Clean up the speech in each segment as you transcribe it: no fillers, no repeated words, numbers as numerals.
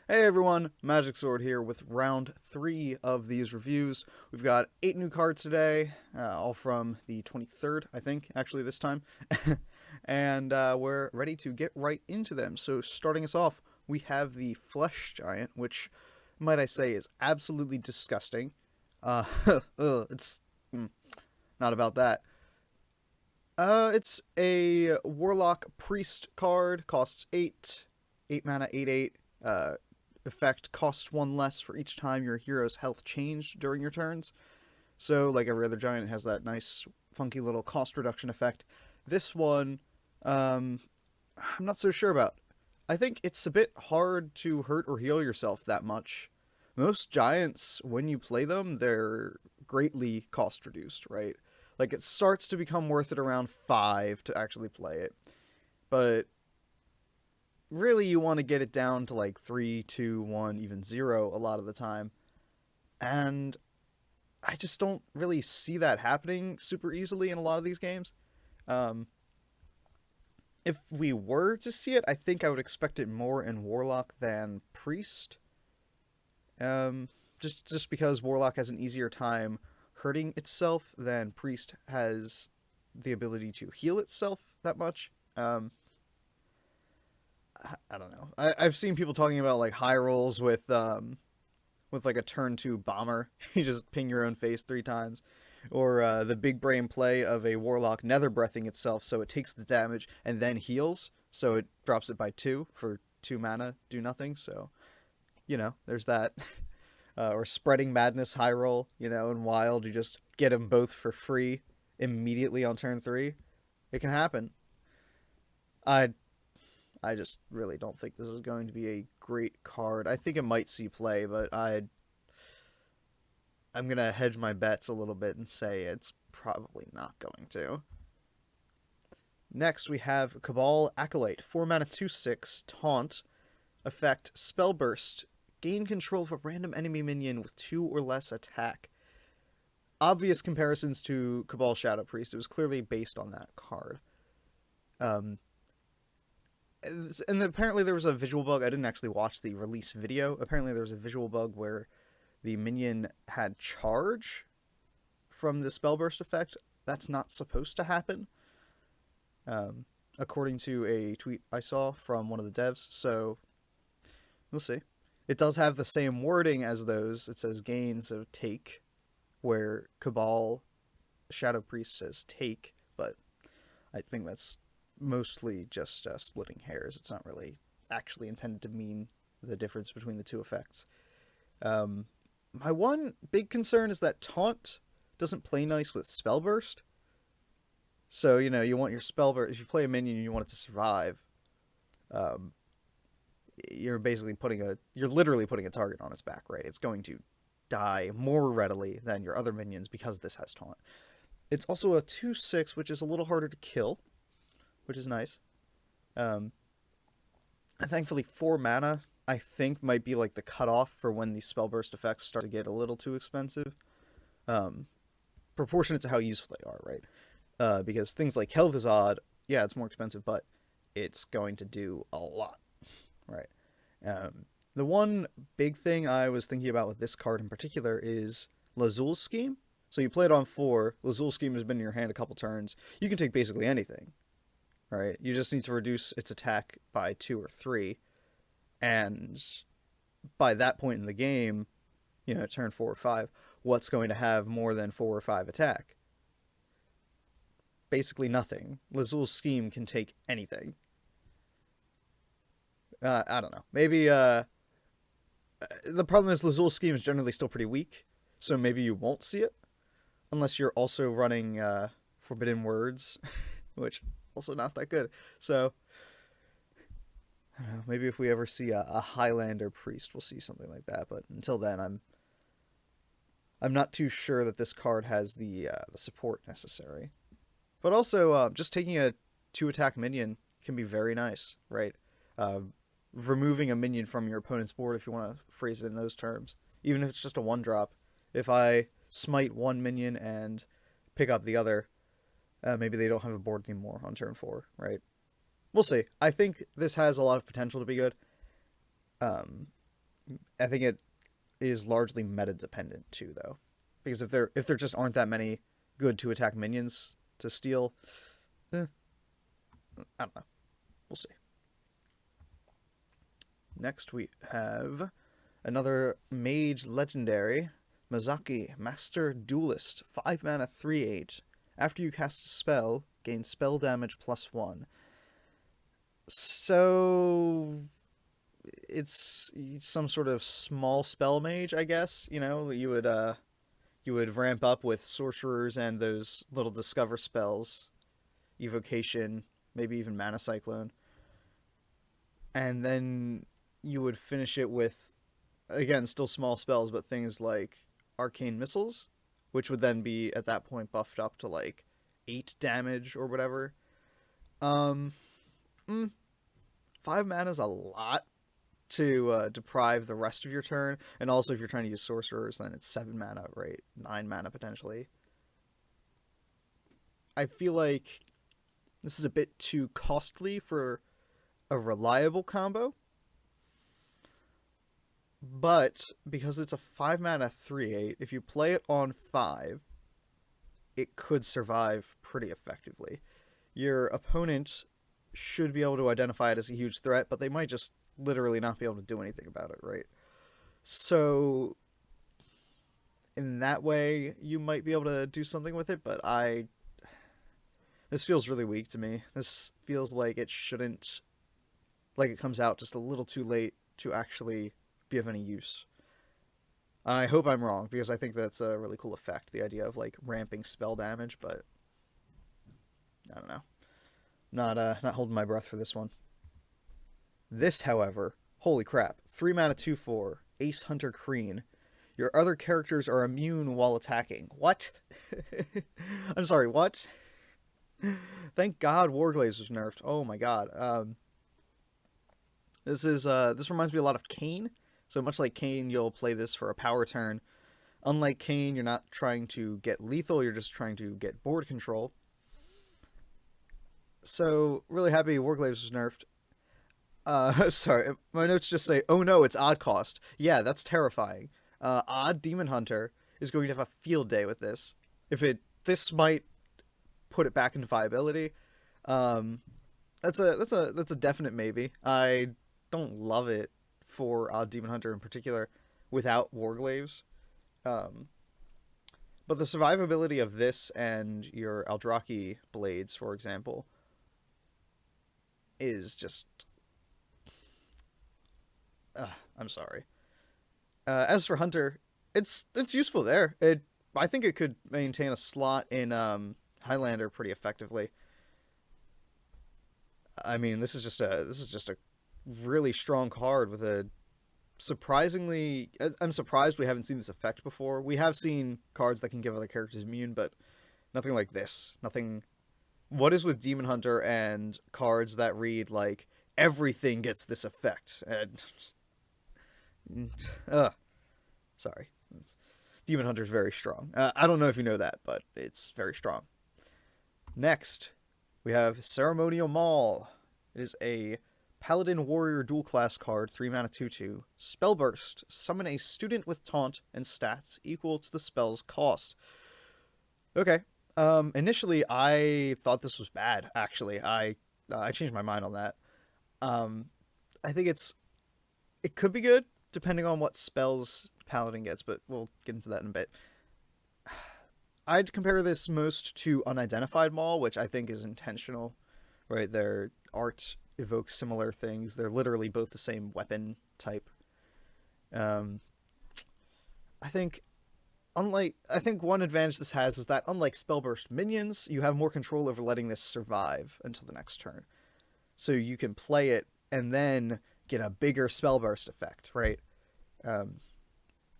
Hey everyone, Magic Sword here with round 3 of these reviews. We've got 8 new cards today, all from the 23rd, I think, actually this time. and we're ready to get right into them. So starting us off, we have the Flesh Giant, which, might I say, is absolutely disgusting. It's not about that. It's a Warlock Priest card, costs 8, 8 mana, 8/8. Effect costs 1 less for each time your hero's health changed during your turns. So, like every other giant, it has that nice, funky little cost reduction effect. This one, I'm not so sure about. I think it's a bit hard to hurt or heal yourself that much. Most giants, when you play them, they're greatly cost reduced, right? Like, it starts to become worth it around 5 to actually play it. But really you want to get it down to like 3, 2, 1, even 0 a lot of the time. And I just don't really see that happening super easily in a lot of these games. Um, if we were to see it, I think I would expect it more in Warlock than Priest. Just because Warlock has an easier time hurting itself than Priest has the ability to heal itself that much. I don't know. I've seen people talking about like high rolls with like a turn 2 bomber. You just ping your own face 3 times. Or the big brain play of a warlock nether breathing itself so it takes the damage and then heals. So it drops it by 2 for 2 mana, do nothing. So, there's that. Or spreading madness high roll, in wild you just get them both for free immediately on turn 3. It can happen. I I just really don't think this is going to be a great card. I think it might see play, but I'm gonna hedge my bets a little bit and say it's probably not going to. Next we have Cabal Acolyte, 4 mana 2/6, taunt, effect Spell Burst. Gain control of a random enemy minion with 2 or less attack. Obvious comparisons to Cabal Shadow Priest. It was clearly based on that card. Um, and apparently there was a visual bug. I didn't actually watch the release video. Apparently there was a visual bug where the minion had charge from the spell burst effect. That's not supposed to happen, according to a tweet I saw from one of the devs. So we'll see. It does have the same wording as those. It says gain, so take, where Cabal Shadow Priest says take, but I think that's mostly just splitting hairs. It's not really actually intended to mean the difference between the two effects. My one big concern is that taunt doesn't play nice with spell burst. So, you want your spell burst. If you play a minion and you want it to survive, you're literally putting a target on its back, right? It's going to die more readily than your other minions because this has taunt. It's also a 2/6, which is a little harder to kill, which is nice. And thankfully 4 mana, I think, might be like the cutoff for when these spell burst effects start to get a little too expensive. Proportionate to how useful they are, right? Because things like Health is odd, yeah, it's more expensive, but it's going to do a lot, right? The one big thing I was thinking about with this card in particular is Lazul's Scheme. So you play it on 4, Lazul's Scheme has been in your hand a couple turns. You can take basically anything, right? You just need to reduce its attack by 2 or 3, and by that point in the game, turn 4 or 5, what's going to have more than 4 or 5 attack? Basically nothing. Lazul's Scheme can take anything. I don't know. Maybe the problem is Lazul's Scheme is generally still pretty weak, so maybe you won't see it unless you're also running Forbidden Words, which also not that good. So I don't know, maybe if we ever see a Highlander Priest, we'll see something like that. But until then, I'm not too sure that this card has the support necessary. But also, just taking a 2-attack minion can be very nice, right? Removing a minion from your opponent's board, if you want to phrase it in those terms, even if it's just a 1-drop. If I smite one minion and pick up the other, maybe they don't have a board anymore on turn 4, right? We'll see. I think this has a lot of potential to be good. I think it is largely meta dependent too, though, because if there just aren't that many good to attack minions to steal, I don't know. We'll see. Next we have another mage legendary, Mozaki, Master Duelist, 5 mana 3/8. After you cast a spell, gain spell damage +1. So it's some sort of small spell mage, I guess. You would ramp up with sorcerers and those little discover spells, evocation, maybe even mana cyclone, and then you would finish it with, again, still small spells, but things like arcane missiles, which would then be at that point buffed up to like 8 damage or whatever. 5 mana is a lot to deprive the rest of your turn, and also if you're trying to use sorcerers, then it's 7 mana, right? 9 mana potentially. I feel like this is a bit too costly for a reliable combo, but because it's a 5 mana 3/8, if you play it on 5, it could survive pretty effectively. Your opponent should be able to identify it as a huge threat, but they might just literally not be able to do anything about it, right? So in that way, you might be able to do something with it, but this feels really weak to me. This feels like it shouldn't, like it comes out just a little too late to actually be of any use. I hope I'm wrong, because I think that's a really cool effect, the idea of like ramping spell damage, but I don't know. Not holding my breath for this one. This, however, holy crap, 3 mana 2/4, Ace Hunter Kreen. Your other characters are immune while attacking. What? I'm sorry, what? Thank God Warglaze was nerfed. Oh my god. This reminds me a lot of Kayn. So much like Kayn, you'll play this for a power turn. Unlike Kayn, you're not trying to get lethal, you're just trying to get board control. So, really happy Warglaze was nerfed. Sorry, my notes just say, oh no, it's odd cost. Yeah, that's terrifying. Odd Demon Hunter is going to have a field day with this. This might put it back into viability. That's a definite maybe. I don't love it for Odd Demon Hunter in particular without Warglaves. But the survivability of this and your Eldraki blades, for example, is just... I'm sorry. As for Hunter, it's useful there. I think it could maintain a slot in Highlander pretty effectively. I mean, this is just a really strong card with a surprisingly... I'm surprised we haven't seen this effect before. We have seen cards that can give other characters immune, but nothing like this. Nothing... What is with Demon Hunter and cards that read like everything gets this effect? And sorry, Demon Hunter is very strong. I don't know if you know that, but it's very strong. Next, we have Ceremonial Maul. It is a Paladin Warrior dual class card, 3 mana 2/2. Spellburst. Summon a student with taunt and stats equal to the spell's cost. Okay. Initially, I thought this was bad, actually. I changed my mind on that. I think it could be good, depending on what spells Paladin gets, but we'll get into that in a bit. I'd compare this most to Unidentified Maul, which I think is intentional, right? Their art evokes similar things. They're literally both the same weapon type. I think one advantage this has is that unlike Spellburst minions, you have more control over letting this survive until the next turn. So you can play it and then get a bigger Spellburst effect, right?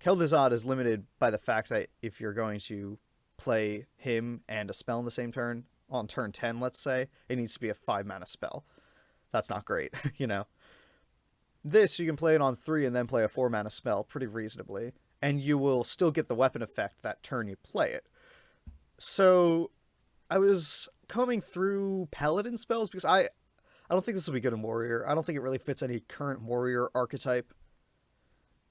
Keldazad is limited by the fact that if you're going to play him and a spell in the same turn, on turn 10, let's say, it needs to be a 5 mana spell. That's not great, you know? This, you can play it on 3 and then play a 4 mana spell pretty reasonably, and you will still get the weapon effect that turn you play it. So, I was combing through Paladin spells because I don't think this will be good in Warrior. I don't think it really fits any current Warrior archetype.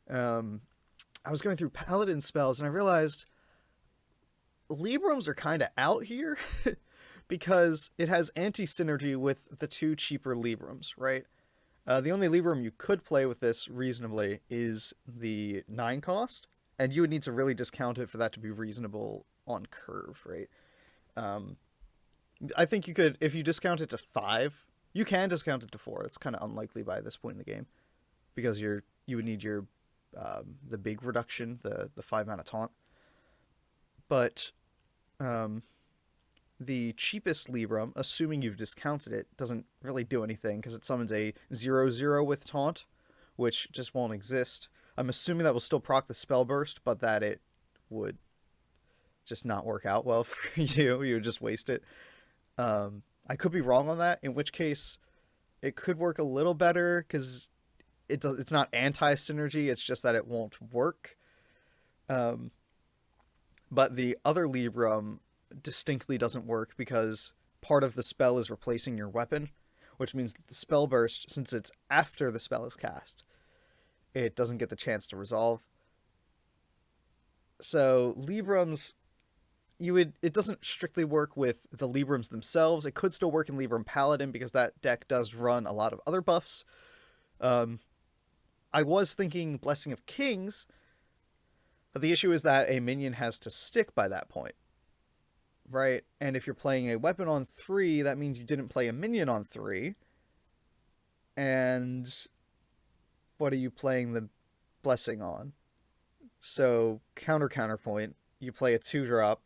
I was going through Paladin spells and I realized Librams are kind of out here because it has anti-synergy with the 2 cheaper Librams, right? The only Libram you could play with this reasonably is the 9 cost, and you would need to really discount it for that to be reasonable on curve, right? I think you could, if you discount it to 5, you can discount it to 4. It's kind of unlikely by this point in the game because you would need your the big reduction, the 5 mana taunt. But the cheapest Libram, assuming you've discounted it, doesn't really do anything because it summons a 0/0 with taunt, which just won't exist. I'm assuming that will still proc the spell burst, but that it would just not work out well for you. You would just waste it. I could be wrong on that, in which case it could work a little better because it's not anti-synergy, it's just that it won't work. But the other Libram distinctly doesn't work because part of the spell is replacing your weapon, which means that the spell burst, since it's after the spell is cast, it doesn't get the chance to resolve. So Librams, it doesn't strictly work with the Librams themselves. It could still work in Libram Paladin because that deck does run a lot of other buffs. I was thinking Blessing of Kings, but the issue is that a minion has to stick by that point, right? And if you're playing a weapon on 3, that means you didn't play a minion on 3. And what are you playing the Blessing on? So counterpoint, you play a 2-drop,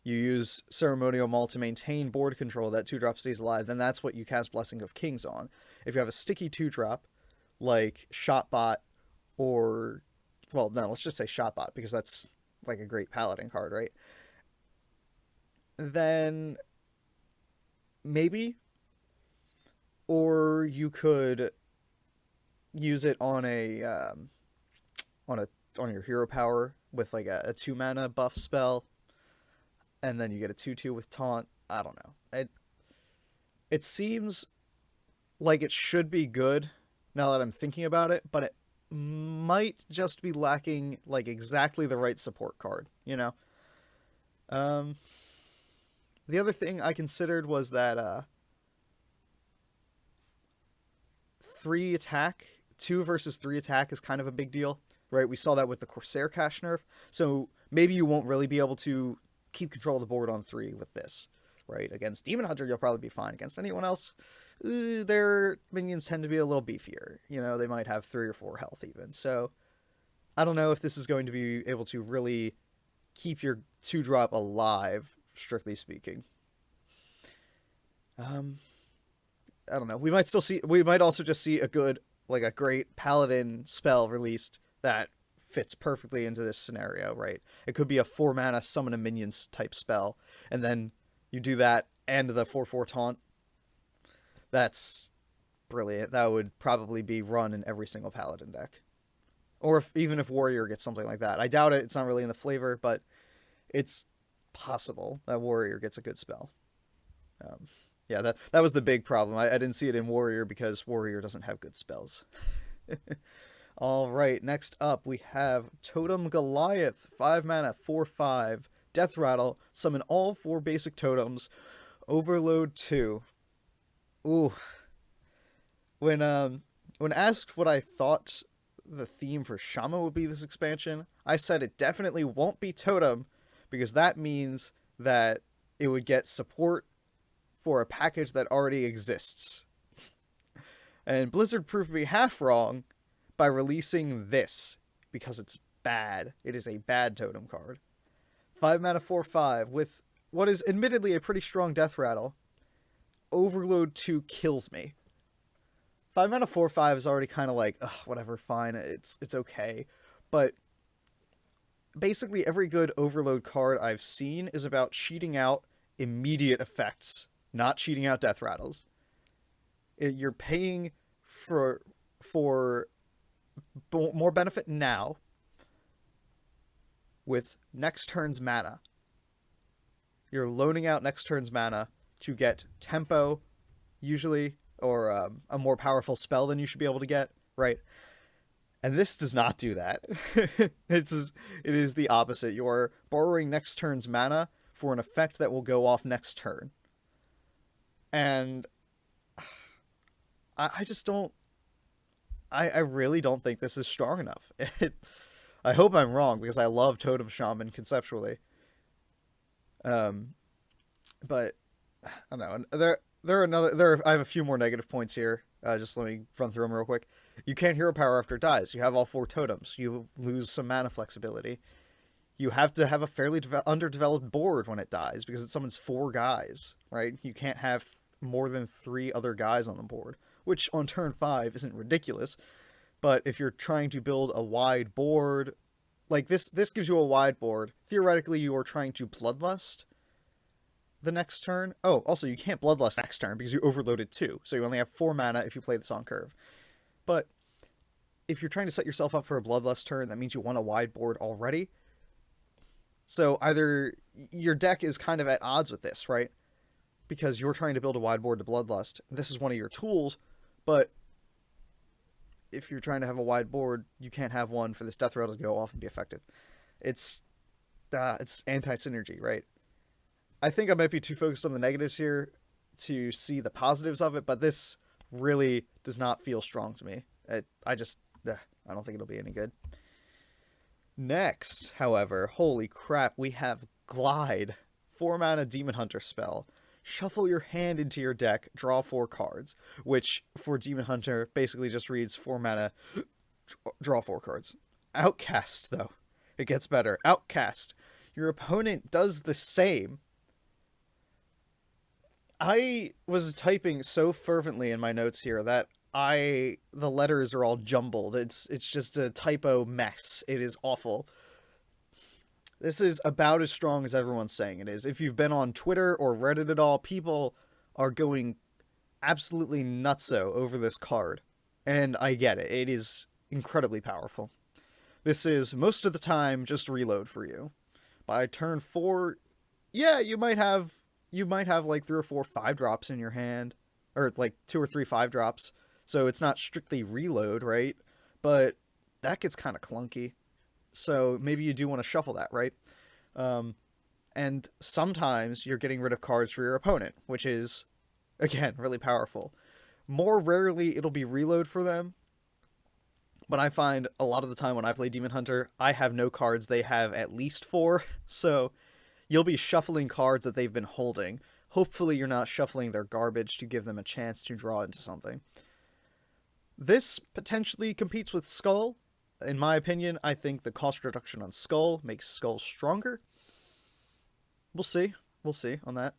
you use Ceremonial Maul to maintain board control, that 2-drop stays alive, then that's what you cast Blessing of Kings on. If you have a sticky 2-drop, like Shotbot, or, well, no, let's just say Shotbot, because that's like a great Paladin card, right? Then maybe, or you could use it on your hero power with like a 2-mana buff spell, and then you get a 2/2 with taunt. I don't know. It seems like it should be good now that I'm thinking about it, but it might just be lacking like exactly the right support card, you know? The other thing I considered was that 3 attack, 2 versus 3 attack is kind of a big deal, right? We saw that with the Corsair Cash nerf, so maybe you won't really be able to keep control of the board on 3 with this, right? Against Demon Hunter, you'll probably be fine. Against anyone else, their minions tend to be a little beefier. You know, they might have 3 or 4 health even. So I don't know if this is going to be able to really keep your 2-drop alive, strictly speaking. I don't know. We might also just see a great Paladin spell released that fits perfectly into this scenario, right? It could be a 4-mana summon a minions type spell, and then you do that and the 4/4 taunt. That's brilliant. That would probably be run in every single Paladin deck. Or even if Warrior gets something like that. I doubt it. It's not really in the flavor, but it's possible that Warrior gets a good spell. Yeah, that was the big problem. I didn't see it in Warrior because Warrior doesn't have good spells. All right, next up we have Totem Goliath, 5 mana, 4/5, Death Rattle, summon all 4 basic totems, Overload 2. Ooh. When asked what I thought the theme for Shaman would be this expansion, I said it definitely won't be Totem, because that means that it would get support for a package that already exists. And Blizzard proved me half wrong by releasing this, because it's bad. It is a bad totem card. 5 mana, 4/5, with what is admittedly a pretty strong Death Rattle. Overload 2 kills me. 5 mana, 4/5 is already kind of like, ugh, whatever, fine, it's okay. But basically every good Overload card I've seen is about cheating out immediate effects, not cheating out Death Rattles. You're paying for more benefit now with next turn's mana. You're loaning out next turn's mana to get tempo, usually, or a more powerful spell than you should be able to get, right? And this does not do that. It is the opposite. You are borrowing next turn's mana for an effect that will go off next turn. And I just don't... I really don't think this is strong enough. I hope I'm wrong, because I love Totem Shaman conceptually. But I don't know. I have a few more negative points here. Just let me run through them real quick. You can't hero power after it dies. You have all 4 totems. You lose some mana flexibility. You have to have a fairly underdeveloped board when it dies, because it summons 4 guys, right? You can't have more than 3 other guys on the board, which on turn 5 isn't ridiculous. But if you're trying to build a wide board, like this gives you a wide board. Theoretically, you are trying to Bloodlust the next turn. Oh, also, you can't Bloodlust next turn because you overloaded 2. So you only have 4 mana if you play this on curve. But if you're trying to set yourself up for a Bloodlust turn, that means you want a wide board already. So either your deck is kind of at odds with this, right? Because you're trying to build a wide board to Bloodlust. This is one of your tools, but if you're trying to have a wide board, you can't have one for this Death Rattle to go off and be effective. It's anti-synergy, right? I think I might be too focused on the negatives here to see the positives of it, but this really does not feel strong to me. I don't think it'll be any good. Next, however, holy crap, we have Glide, 4 mana Demon Hunter spell. Shuffle your hand into your deck, draw 4 cards, which for Demon Hunter basically just reads 4 mana, draw 4 cards. Outcast, though. It gets better. Outcast. Your opponent does the same. I was typing so fervently in my notes here that the letters are all jumbled. It's just a typo mess. It is awful. This is about as strong as everyone's saying it is. If you've been on Twitter or Reddit at all, people are going absolutely nutso over this card. And I get it. It is incredibly powerful. This is, most of the time, just reload for you. By turn 4, yeah, you might have like 3 or 4 5-drops in your hand. Or like 2 or 3 5-drops. So it's not strictly reload, right? But that gets kind of clunky. So maybe you do want to shuffle that, right? And sometimes you're getting rid of cards for your opponent, which is, again, really powerful. More rarely it'll be reload for them. But I find a lot of the time when I play Demon Hunter, I have no cards. They have at least 4. So you'll be shuffling cards that they've been holding. Hopefully you're not shuffling their garbage to give them a chance to draw into something. This potentially competes with Skull. In my opinion, I think the cost reduction on Skull makes Skull stronger. We'll see. We'll see on that.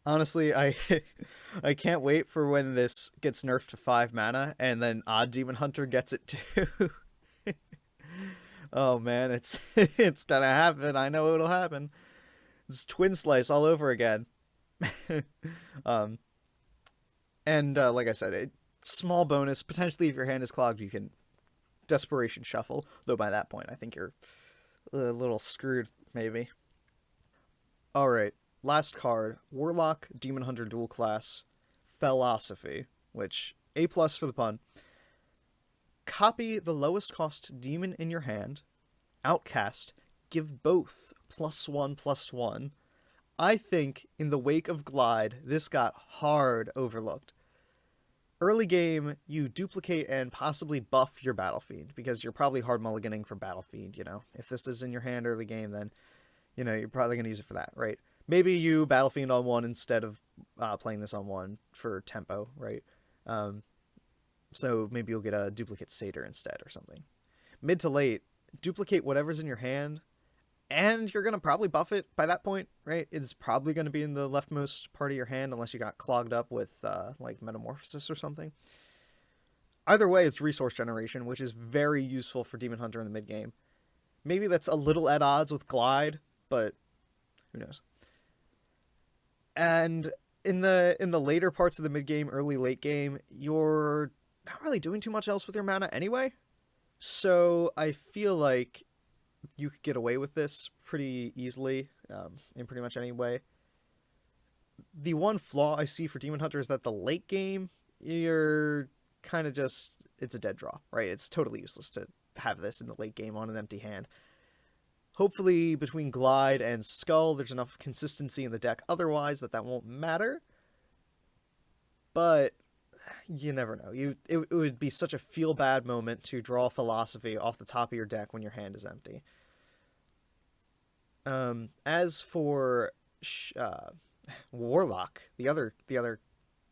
Honestly, I can't wait for when this gets nerfed to 5 mana and then Odd Demon Hunter gets it too. Oh man, it's gonna happen. I know it'll happen. It's Twin Slice all over again. Like I said, small bonus. Potentially, if your hand is clogged, you can Desperation Shuffle. Though by that point, I think you're a little screwed, maybe. Alright, last card. Warlock, Demon Hunter dual class, Felosophy, which, A+ for the pun. Copy the lowest cost demon in your hand. Outcast. Give both +1/+1. I think, in the wake of Glide, this got hard overlooked. Early game, you duplicate and possibly buff your Battle Fiend, because you're probably hard mulliganing for Battle Fiend, you know? If this is in your hand early game, then, you know, you're probably going to use it for that, right? Maybe you Battle Fiend on 1 instead of playing this on 1 for tempo, right? So maybe you'll get a duplicate Satyr instead or something. Mid to late, duplicate whatever's in your hand, and you're going to probably buff it by that point, right? It's probably going to be in the leftmost part of your hand unless you got clogged up with, like, Metamorphosis or something. Either way, it's resource generation, which is very useful for Demon Hunter in the mid-game. Maybe that's a little at odds with Glide, but who knows. And in the later parts of the mid-game, early late game, you're not really doing too much else with your mana anyway. So I feel like you could get away with this pretty easily in pretty much any way. The one flaw I see for Demon Hunter is that the late game, you're kind of just... it's a dead draw, right? It's totally useless to have this in the late game on an empty hand. Hopefully, between Glide and Skull, there's enough consistency in the deck otherwise that won't matter. But you never know. It would be such a feel-bad moment to draw Felosophy off the top of your deck when your hand is empty. As for Warlock, the other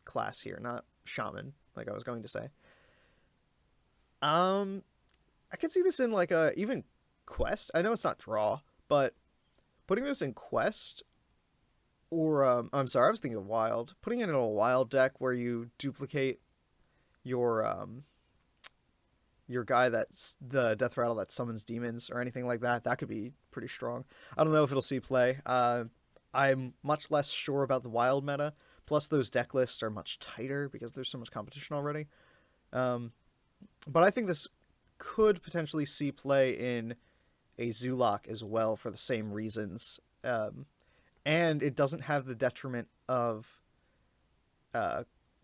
class here, not Shaman, like I was going to say. I could see this in like a even Quest. I know it's not draw, but putting this in Quest, or I'm sorry, I was thinking of Wild. Putting it in a Wild deck where you duplicate your guy that's the Death Rattle that summons demons or anything like that, that could be pretty strong. I don't know if it'll see play. I'm much less sure about the Wild meta. Plus, those deck lists are much tighter because there's so much competition already. But I think this could potentially see play in a Zoolock as well for the same reasons. And it doesn't have the detriment of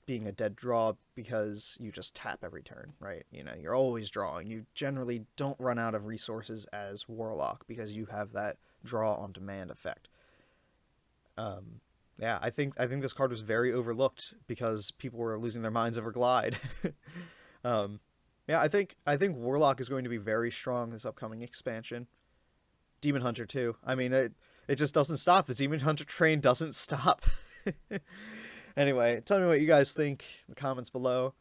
being a dead draw because you just tap every turn, right? You know, you're always drawing. You generally don't run out of resources as Warlock because you have that draw on demand effect. Yeah, I think this card was very overlooked because people were losing their minds over Glide. Yeah, I think Warlock is going to be very strong this upcoming expansion. Demon Hunter too. I mean, it just doesn't stop. The Demon Hunter train doesn't stop. Anyway, tell me what you guys think in the comments below.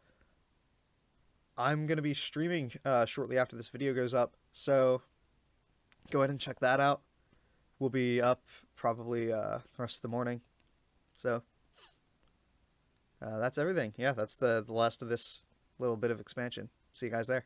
I'm going to be streaming shortly after this video goes up, so go ahead and check that out. We'll be up probably the rest of the morning. So that's everything. Yeah, that's the last of this little bit of expansion. See you guys there.